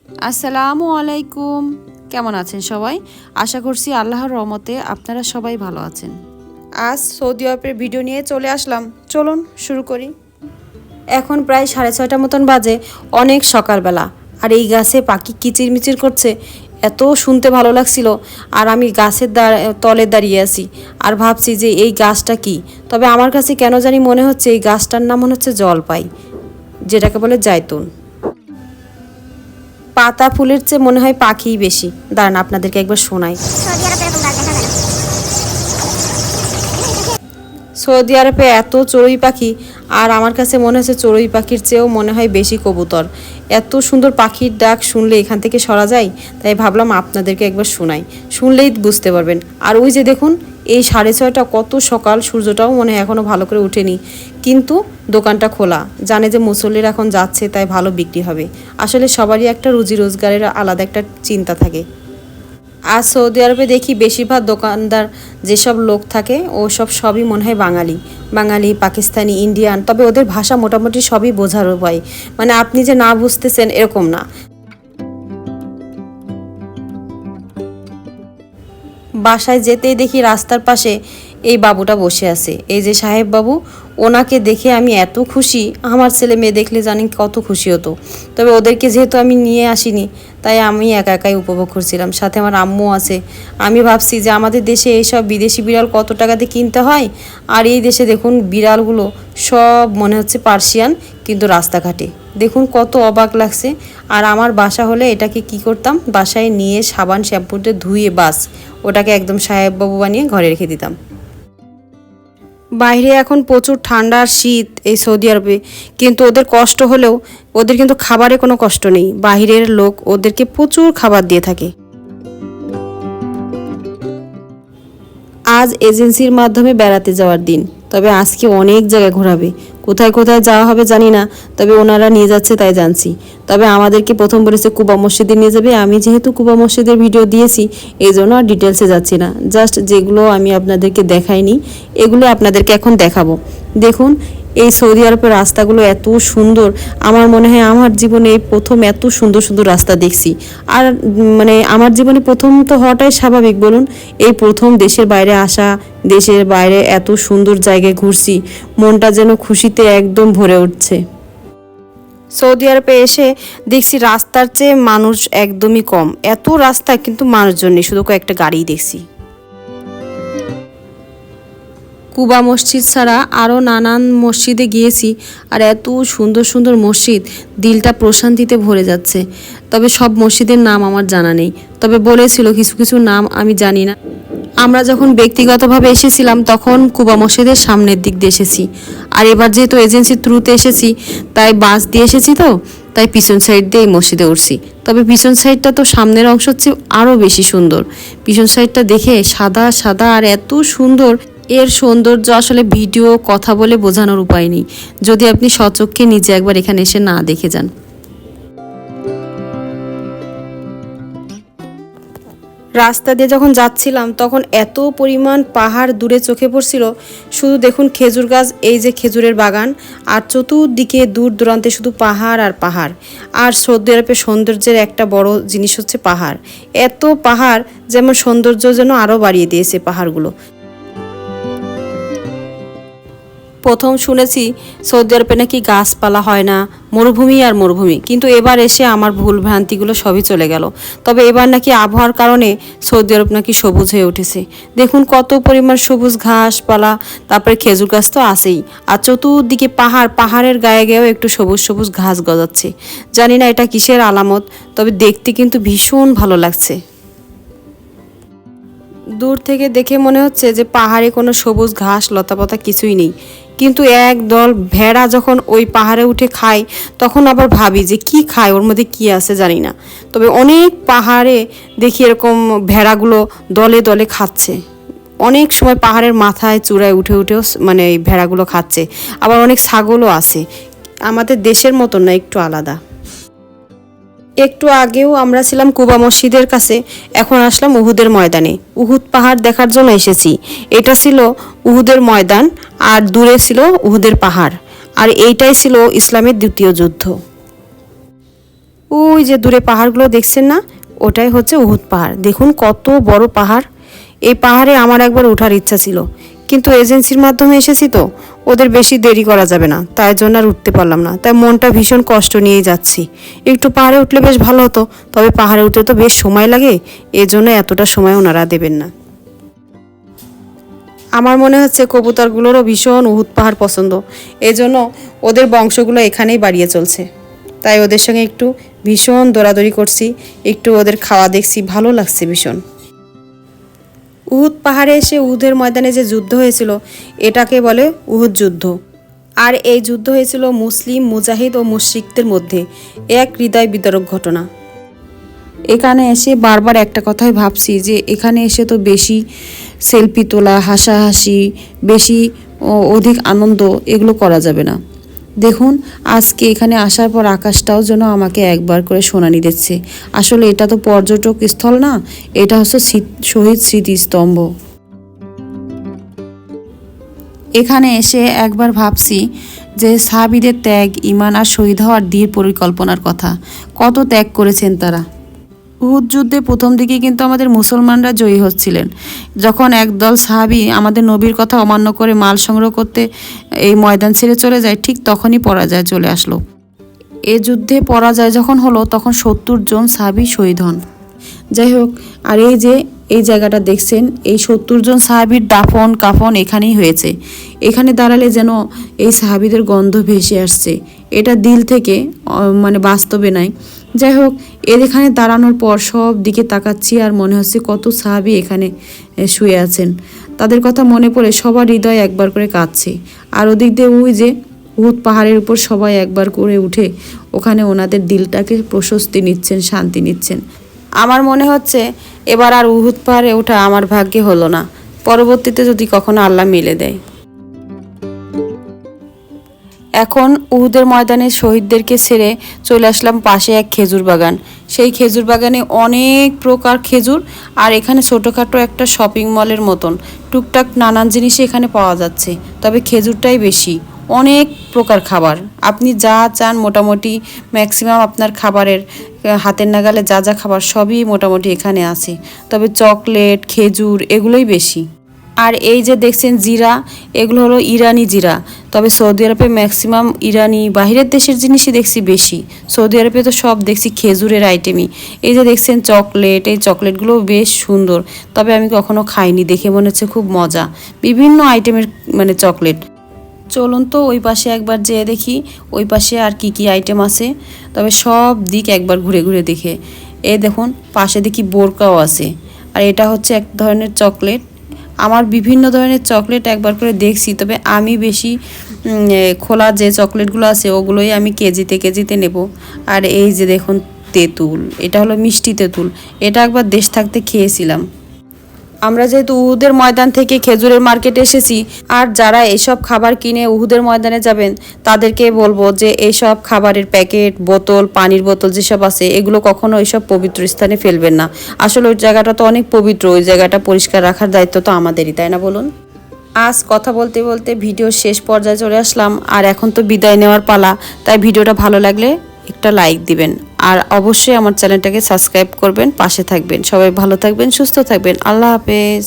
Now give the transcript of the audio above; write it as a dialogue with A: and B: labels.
A: আসসালামু আলাইকুম। কেমন আছেন সবাই? আশা করছি আল্লাহর রহমতে আপনারা সবাই ভালো আছেন। আজ সৌদি আরবের ভিডিও নিয়ে চলে আসলাম। চলুন শুরু করি। এখন প্রায় 6:30 মতন বাজে, অনেক সকালবেলা। আর এই গাছে পাখি কিচিরমিচির করছে, এত শুনতে ভালো লাগছিল। আর আমি গাছের তলে দাঁড়িয়ে আছি আর ভাবছি যে এই গাছটা কি। তবে আমার কাছে কেন জানি মনে হচ্ছে এই গাছটার নাম মনে হচ্ছে জলপাই, যেটাকে বলে জায়তুন। পাতা ফুলের চেয়ে মনে হয় পাখিই বেশি। দাঁড়ান আপনাদেরকে একবার শোনাই। সৌদি আরবে এত চড়ুই পাখি, আর আমার কাছে মনে হচ্ছে চড়ুই পাখির চেয়েও মনে হয় বেশি কবুতর। এত সুন্দর পাখির ডাক শুনলে এখান থেকে সরা যায়, তাই ভাবলাম আপনাদেরকে একবার শোনাই, শুনলেই বুঝতে পারবেন। আর ওই যে দেখুন, এই 6:30 কত সকাল, সূর্যটাও মনে হয় এখনও ভালো করে ওঠেনি, কিন্তু দোকানটা খোলা, জানে যে মুসল্লিরা এখন যাচ্ছে, তাই ভালো বিক্রি হবে। আসলে সবারই একটা রুজি রোজগারের আলাদা একটা চিন্তা থাকে। আর সৌদি আরবে দেখি বেশিরভাগ দোকানদার যেসব লোক থাকে ও সবই মনে হয় বাঙালি, পাকিস্তানি, ইন্ডিয়ান। তবে ওদের ভাষা মোটামুটি সবই বোঝার উপায়, মানে আপনি যে না বুঝতেছেন এরকম না। বাসায় যেতেই দেখি রাস্তার পাশে এই বাবুটা বসে আছে, এই যে সাহেব বাবু। ওনাকে দেখে আমি এত খুশি, আমার ছেলে মেয়ে দেখলে জানি কত খুশি হতো। তবে ওদেরকে যেহেতু আমি নিয়ে আসিনি, তাই আমি একা একাই উপভোগ করছিলাম, সাথে আমার আম্মু আছে। আমি ভাবছি যে আমাদের দেশে এইসব বিদেশি বিড়াল কত টাকাতে কিনতে হয়, আর এই দেশে দেখুন বিড়ালগুলো সব মনে হচ্ছে পার্সিয়ান, কিন্তু রাস্তাঘাটে দেখুন কত অবাক লাগছে। আর আমার বাসা হলে এটাকে কি করতাম, বাসায় নিয়ে সাবান শ্যাম্পুতে ধুয়ে বাস ওটাকে একদম সাহেববাবু বানিয়ে ঘরে রেখে দিতাম। বাইরে এখন প্রচুর ঠান্ডা আর শীত এই সৌদি আরবে, কিন্তু ওদের কষ্ট হলেও ওদের কিন্তু খাবারে কোনো কষ্ট নেই। বাইরের লোক ওদেরকে প্রচুর খাবার দিয়ে থাকে। আজ এজেন্সির মাধ্যমে বেড়াতে যাওয়ার দিন, তবে আজকে অনেক জায়গায় ঘোরাবে। কোথায় কোথায় যাওয়া হবে জানি না, তবে ওনারা নিয়ে যাচ্ছে তাই জানছি। তবে আমাদেরকে প্রথম বলেছে কুবা মসজিদে নিয়ে যাবে। আমি যেহেতু কুবা মসজিদের ভিডিও দিয়েছি, এই জন্য আর ডিটেলসে যাচ্ছি না। জাস্ট যেগুলো আমি আপনাদেরকে দেখাইনি, এগুলো আপনাদেরকে এখন দেখাবো। দেখুন এই সৌদি আরবের রাস্তাগুলো এত সুন্দর, আমার মনে হয় আমার জীবনে এই প্রথম এত সুন্দর সুন্দর রাস্তা দেখছি। আর মানে আমার জীবনে প্রথম তো হওয়াটাই স্বাভাবিক বলুন, এই প্রথম দেশের বাইরে আসা, দেশের বাইরে এত সুন্দর জায়গায় ঘুরছি, মনটা যেন খুশিতে একদম ভরে উঠছে। সৌদি আরবে এসে দেখছি রাস্তার চেয়ে মানুষ একদমই কম, এত রাস্তা কিন্তু মানুষজন নেই, শুধু কয়েকটা গাড়িই দেখছি। কুবা মসজিদ ছাড়া আরও নানান মসজিদে গিয়েছি, আর এত সুন্দর সুন্দর মসজিদ, দিলটা প্রশান্তিতে ভরে যাচ্ছে। তবে সব মসজিদের নাম আমার জানা নেই, তবে বলেছিল কিছু কিছু নাম আমি জানি না। আমরা যখন ব্যক্তিগতভাবে এসেছিলাম তখন কুবা মসজিদের সামনের দিক দিয়ে এসেছি, আর এবার যেহেতু এজেন্সির থ্রুতে এসেছি তাই বাস দিয়ে এসেছি, তো তাই পিছন সাইড দিয়ে এই মসজিদে উঠছি। তবে পিছন সাইডটা তো সামনের অংশ হচ্ছে আরও বেশি সুন্দর। পিছন সাইডটা দেখে সাদা সাদা আর এত সুন্দর, এর সৌন্দর্য আসলে ভিডিও কথা বলে বোঝানোর উপায় নেই, যদি আপনি স্বচক্ষে নিজে একবার এখানে এসে না দেখে যান। রাস্তা দিয়ে যখন যাচ্ছিলাম তখন এত পরিমাণ পাহাড় দূরে চোখে পড়ছিল। শুধু দেখুন খেজুর গাছ, এই যে খেজুরের বাগান, আর চতুর্দিকে দূর দূরান্তে শুধু পাহাড় আর পাহাড়। আর সৌদি আরবের সৌন্দর্যের একটা বড় জিনিস হচ্ছে পাহাড়। এত পাহাড় যেমন সৌন্দর্য যেন আরও বাড়িয়ে দিয়েছে পাহাড়গুলো। প্রথম শুনেছি সৌদি আরবে নাকি গাছপালা হয় না, মরুভূমি আর মরুভূমি, কিন্তু এবার এসে আমার ভুল ভ্রান্তিগুলো সবই চলে গেল। তবে এবার নাকি আবহাওয়ার কারণে সৌদি আরব নাকি সবুজ হয়ে উঠেছে। দেখুন কত পরিমাণ সবুজ ঘাসপালা, তারপরে খেজুর গাছ তো আছেই, আর চতুর্দিকে পাহাড়, পাহাড়ের গায়ে গায়েও একটু সবুজ সবুজ ঘাস গজাচ্ছে। জানি না এটা কিসের আলামত, তবে দেখতে কিন্তু ভীষণ ভালো লাগছে। দূর থেকে দেখে মনে হচ্ছে যে পাহাড়ে কোনো সবুজ ঘাস লতাপাতা কিছুই নেই, কিন্তু একদল ভেড়া যখন ওই পাহাড়ে উঠে খায় তখন আবার ভাবি যে কি খায়, ওর মধ্যে কি আছে জানি না। তবে অনেক পাহাড়ে দেখি এরকম ভেড়াগুলো দলে দলে খাচ্ছে। অনেক সময় পাহাড়ের মাথায় চূড়ায় উঠে উঠেও মানে এই ভেড়াগুলো খাচ্ছে। আবার অনেক ছাগলও আছে, আমাদের দেশের মতো না, একটু আলাদা। একটু আগেও আমরা ছিলাম কুবা মসজিদের কাছে, এখন আসলাম উহুদের ময়দানে। উহুদ পাহাড় দেখার জন্য এসেছি। এটা ছিল উহুদের ময়দান, আর দূরে ছিল উহুদের পাহাড়, আর এইটাই ছিল ইসলামের দ্বিতীয় যুদ্ধ। ওই যে দূরে পাহাড়গুলো দেখছেন না, ওটাই হচ্ছে উহুদ পাহাড়। দেখুন কত বড় পাহাড়। এই পাহাড়ে আমার একবার ওঠার ইচ্ছা ছিল, কিন্তু এজেন্সির মাধ্যমে এসেছি তো ওদের বেশি দেরি করা যাবে না, তাই জন্য আর উঠতে পারলাম না। তাই মনটা ভীষণ কষ্ট নিয়েই যাচ্ছি। একটু পাহাড়ে উঠলে বেশ ভালো হতো, তবে পাহাড়ে উঠতে তো বেশ সময় লাগে, এজন্য এতটা সময় ওনারা দেবেন না। আমার মনে হচ্ছে কবুতরগুলোরও ভীষণ উহুদ পাহাড় পছন্দ, এজন্য ওদের বংশগুলো এখানেই বাড়িয়ে চলছে। তাই ওদের সঙ্গে একটু ভীষণ দৌড়াদৌড়ি করছি, একটু ওদের খাওয়া দেখছি, ভালো লাগছে ভীষণ। উহুদ পাহাড়ে এসে উহুদের ময়দানে যে যুদ্ধ হয়েছিল এটাকে বলে উহুদ যুদ্ধ। আর এই যুদ্ধ হয়েছিল মুসলিম মুজাহিদ ও মুশরিকদের মধ্যে, এক হৃদয় বিদারক ঘটনা। এখানে এসে বারবার একটা কথাই ভাবছি যে এখানে এসে তো বেশি সেলফি তোলা, হাসাহাসি, বেশি অধিক আনন্দ এগুলো করা যাবে না। দেখুন আজকে এখানে আসার পর আকাশটাও যেন আমাকে একবার করে শোনানি দিচ্ছে। আসলে এটা তো পর্যটক স্থল না, এটা হচ্ছে শহীদ স্মৃতিস্তম্ভ। এখানে এসে একবার ভাবছি যে সাহাবীদের ত্যাগ, ঈমান আর শহীদ হওয়ার দৃঢ় পরিকল্পনার কথা। কত ত্যাগ করেছেন তারা। উহুদ যুদ্ধে প্রথম দিকে কিন্তু আমাদের মুসলমানরা জয়ী হচ্ছিলেন। যখন একদল সাহাবী আমাদের নবীর কথা অমান্য করে মাল সংগ্রহ করতে এই ময়দান ছেড়ে চলে যায়, ঠিক তখনই পরাজয় চলে আসলো। এ যুদ্ধে পরাজয় যখন হলো তখন 70 জন সাহাবী শহীদ হন। যাই হোক, আর এই যে এই জায়গাটা দেখছেন, এই 70 জন সাহাবীর দাফন কাফন এখানেই হয়েছে। এখানে দাঁড়ালে যেন এই সাহাবীদের গন্ধ ভেসে আসছে, এটা দিল থেকে, মানে বাস্তবে নাই। যাই হোক, এখানে দাঁড়ানোর পর সব দিকে তাকাচ্ছি আর মনে হচ্ছে কত সাহাবী এখানে শুয়ে আছেন। তাদের কথা মনে পড়ে সবার হৃদয় একবার করে কাঁদছে। আর ওদিক দিয়ে ওই যে উহুদ পাহাড়ের উপর সবাই একবার করে উঠে ওখানে ওনাদের দিলটাকে প্রশস্তি নিচ্ছেন, শান্তি নিচ্ছেন। আমার মনে হচ্ছে এবার আর উহুদ পাহাড়ে ওঠা আমার ভাগ্যে হলো না, পরবর্তীতে যদি কখনো আল্লাহ মিলে দেয়। এখন উহুদের ময়দানে শহীদদেরকে ছেড়ে চলে আসলাম পাশে এক খেজুর বাগান। সেই খেজুর বাগানে অনেক প্রকার খেজুর, আর এখানে ছোটোখাটো একটা শপিং মলের মতন টুকটাক নানান জিনিসই এখানে পাওয়া যাচ্ছে, তবে খেজুরটাই বেশি। অনেক প্রকার খাবার, আপনি যা চান মোটামুটি ম্যাক্সিমাম আপনার খাবারের হাতের নাগালে যা যা খাবার সবই মোটামুটি এখানে আছে, তবে চকলেট, খেজুর এগুলোই বেশি। আর এই যে দেখছেন জিরা, এগুলো হলো ইরানি জিরা, তবে সৌদি আরবে ম্যাক্সিমাম ইরানি বাহিরের দেশের জিনিসই দেখছি বেশি। সৌদি আরবে তো সব দেখছি খেজুরের আইটেমই। এই যে দেখছেন চকলেট, এই চকলেটগুলো বেশ সুন্দর, তবে আমি কখনো খাইনি, দেখে মনে হচ্ছে খুব মজা। বিভিন্ন আইটেমের মানে চকলেট। চলুন তো ওই পাশে একবার যেয়ে দেখি ওই পাশে আর কি কি আইটেম আছে, তবে সব দিক একবার ঘুরে ঘুরে দেখে। এই দেখুন পাশে দেখি বোরকাও আছে, আর এটা হচ্ছে এক ধরনের চকলেট। আমার বিভিন্ন ধরনের চকলেট একবার করে দেখছি, তবে আমি বেশি খোলা যে চকলেটগুলো আছে ওগুলোই আমি কেজিতে নেব। আর এই যে দেখুন তেঁতুল, এটা হলো মিষ্টি তেঁতুল, এটা একবার দেশ থাকতে খেয়েছিলাম। আমরা যেহেতু উহুদের ময়দান থেকে খেজুরের মার্কেটে এসেছি, আর যারা এইসব খাবার কিনে উহুদের ময়দানে যাবেন তাদেরকে বলবো যে এইসব খাবারের প্যাকেট, বোতল, পানির বোতল যেসব আছে এগুলো কখনো এইসব পবিত্র স্থানে ফেলবেন না। আসলে ওই জায়গাটা তো অনেক পবিত্র, ওই জায়গাটা পরিষ্কার রাখার দায়িত্ব তো আমাদেরই, তাই না বলুন? আজ কথা বলতে বলতে ভিডিওর শেষ পর্যায়ে চলে আসলাম, আর এখন তো বিদায় নেওয়ার পালা। তাই ভিডিওটা ভালো লাগলে একটা লাইক দিবেন, আর অবশ্যই আমার চ্যানেলটাকে সাবস্ক্রাইব করবেন, পাশে থাকবেন। সবাই ভালো থাকবেন, সুস্থ থাকবেন। আল্লাহ হাফেজ।